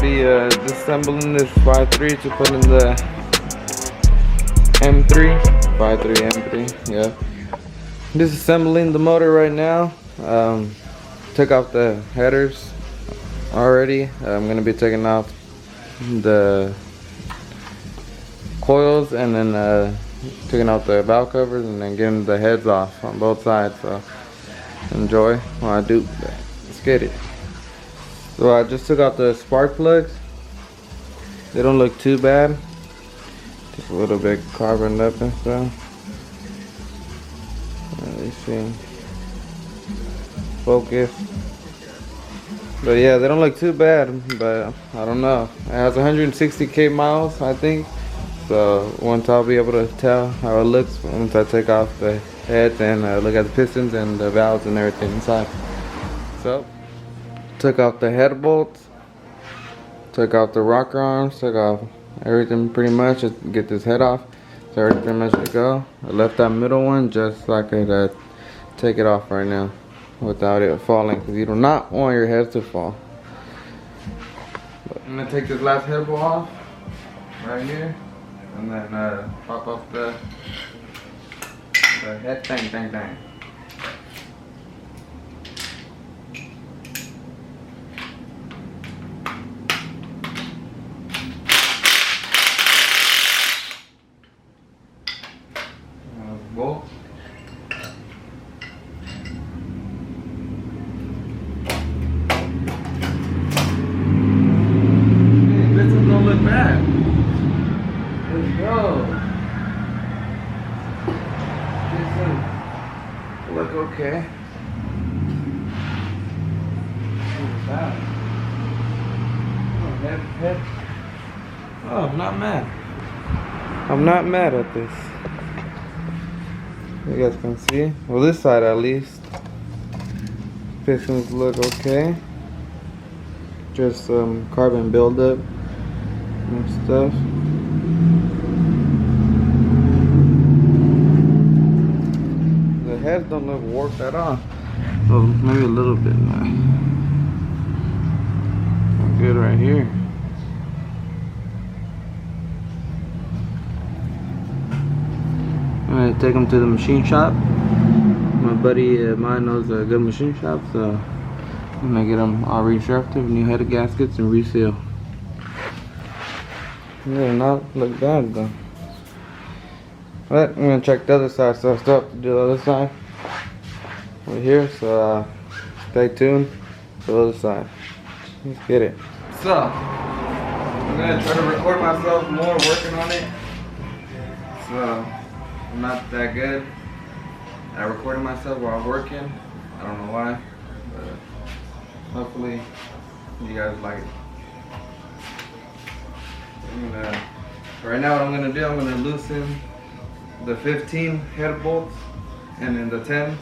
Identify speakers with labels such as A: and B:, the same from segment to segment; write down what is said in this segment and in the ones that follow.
A: be disassembling this 5.3 to put in the M3. 5.3 M3, yeah. Disassembling the motor right now. Took off the headers already. I'm gonna be taking off the coils and then taking out the valve covers and then getting the heads off on both sides. So enjoy while I do that. Let's get it. So I just took out the spark plugs. They don't look too bad. Just a little bit carboned up and stuff. Let me see. Focus. But yeah, they don't look too bad, but I don't know. It has 160k miles, I think. So once I'll be able to tell how it looks once I take off the heads and look at the pistons and the valves and everything inside. So took off the head bolts, took off the rocker arms, took off everything pretty much to get this head off. So everything pretty much to go. I left that middle one just so I could take it off right now without it falling, because you do not want your head to fall. But I'm gonna take this last head bolt off right here. And then pop off the head thing. Bolt. This don't look bad. Let's go. This look okay. What's that? Oh, head. Oh, I'm not mad. I'm not mad at this. You guys can see. Well, this side at least. Pistons look okay. Just some carbon buildup and stuff. The heads don't look warped at all. Well, maybe a little bit. Good right here. I'm gonna take them to the machine shop. My buddy of mine knows a good machine shop, so I'm gonna get them all resurfaced, new head of gaskets, and reseal. Yeah, not look bad though. But I'm gonna check the other side, so I still have to do the other side right here. So stay tuned for the other side. Let's get it. So I'm gonna try to record myself more working on it. So I'm not that good at recording myself while working. I don't know why, but hopefully you guys like it. Right now what I'm gonna do, I'm gonna loosen the 15 head bolts and then the 10s.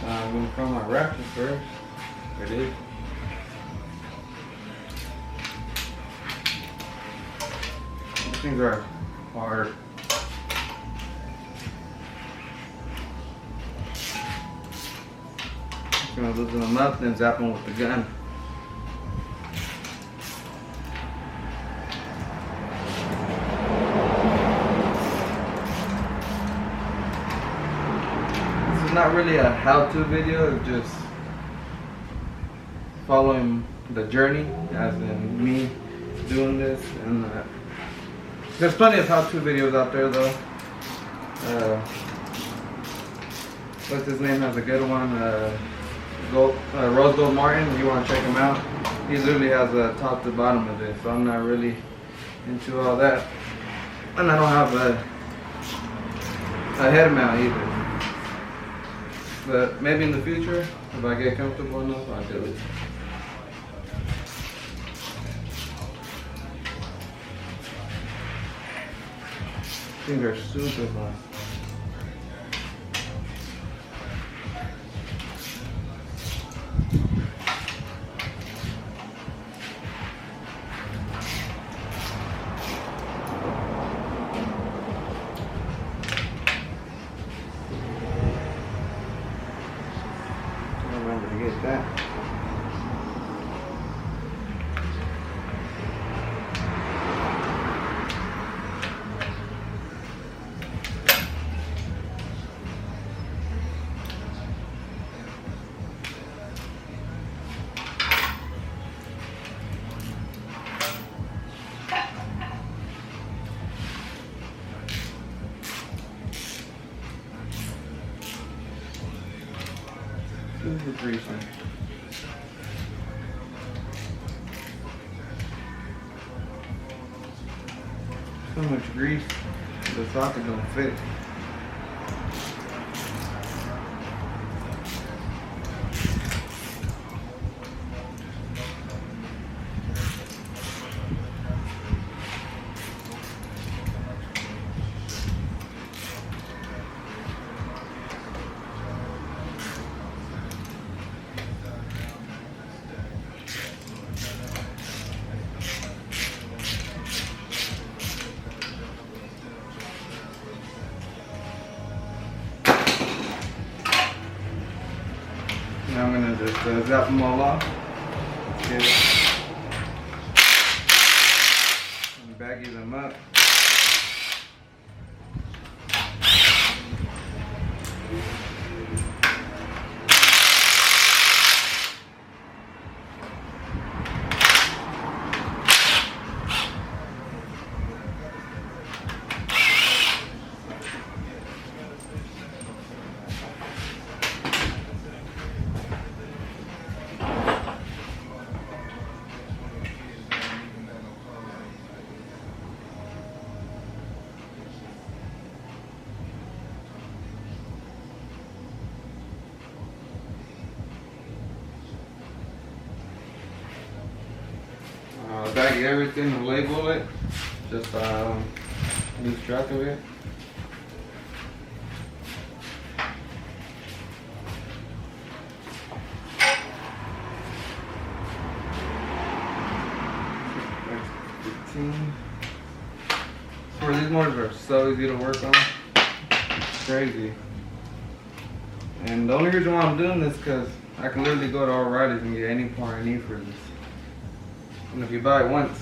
A: I'm gonna throw my ratchet first. There it is. These things are hard. Gonna loosen them up, then zap them with the gun. This is not really a how-to video, it's just following the journey, as in me doing this. And there's plenty of how-to videos out there though. What's his name has a good one. Rose Gold Martin, if you want to check him out. He literally has a top to bottom of this, so I'm not really into all that. And I don't have a head mount either. But maybe in the future, if I get comfortable enough, I'll do it. Things are super fun. Remember to get that. is greasing. So much grease, the socket don't fit. Now I'm gonna just zap them all off. Get it. And baggie them up. Bag everything and label it. Just lose track of it. Swear these motors are so easy to work on. It's crazy. And the only reason why I'm doing this is because I can literally go to O'Reilly's and get any part I need for this. And if you buy it once,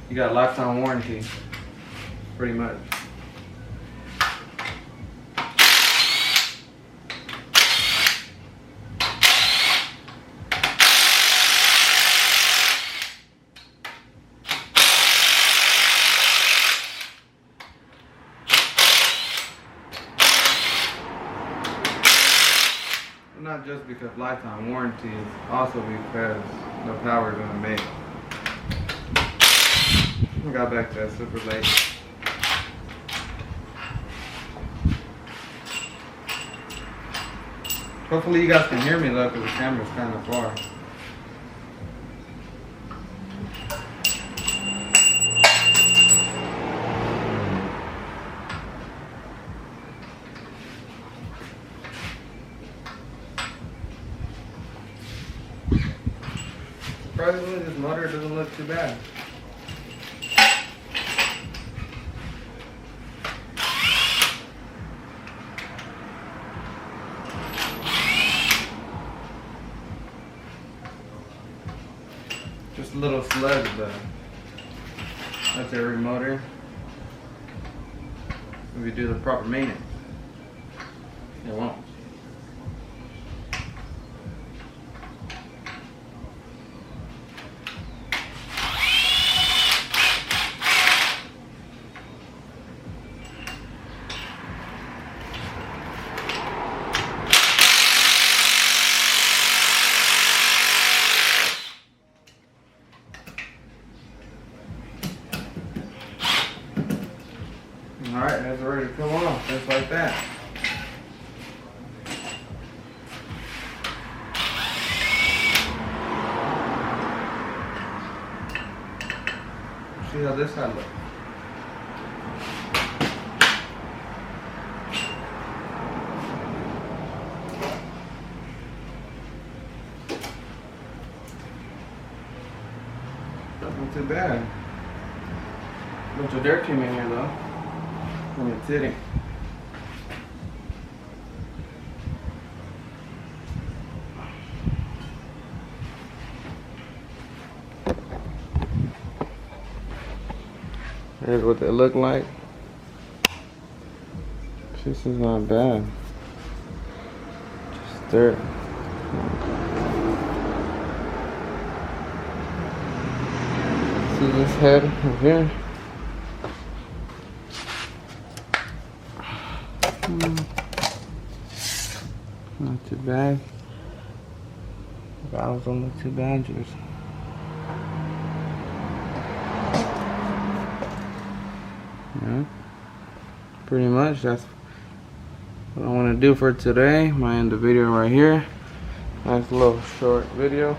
A: you got a lifetime warranty, pretty much. Not just because lifetime warranty, also because the power is gonna make. I got back to that super late. Hopefully you guys can hear me though, because the camera's kind of far. Surprisingly, this motor doesn't look too bad. Just a little sludge, but that's every motor. If you do the proper maintenance, it won't. Alright, that's ready to come off, just like that. See how this side looks. Not too bad. Bunch of dirt came in here though. And it's sitting. Here's what they look like. This is not bad. Just dirt. See this head over here? Not too bad. Valves don't look too dangerous. Yeah, pretty much that's what I want to do for today. I'm gonna end the video right here. Nice little short video.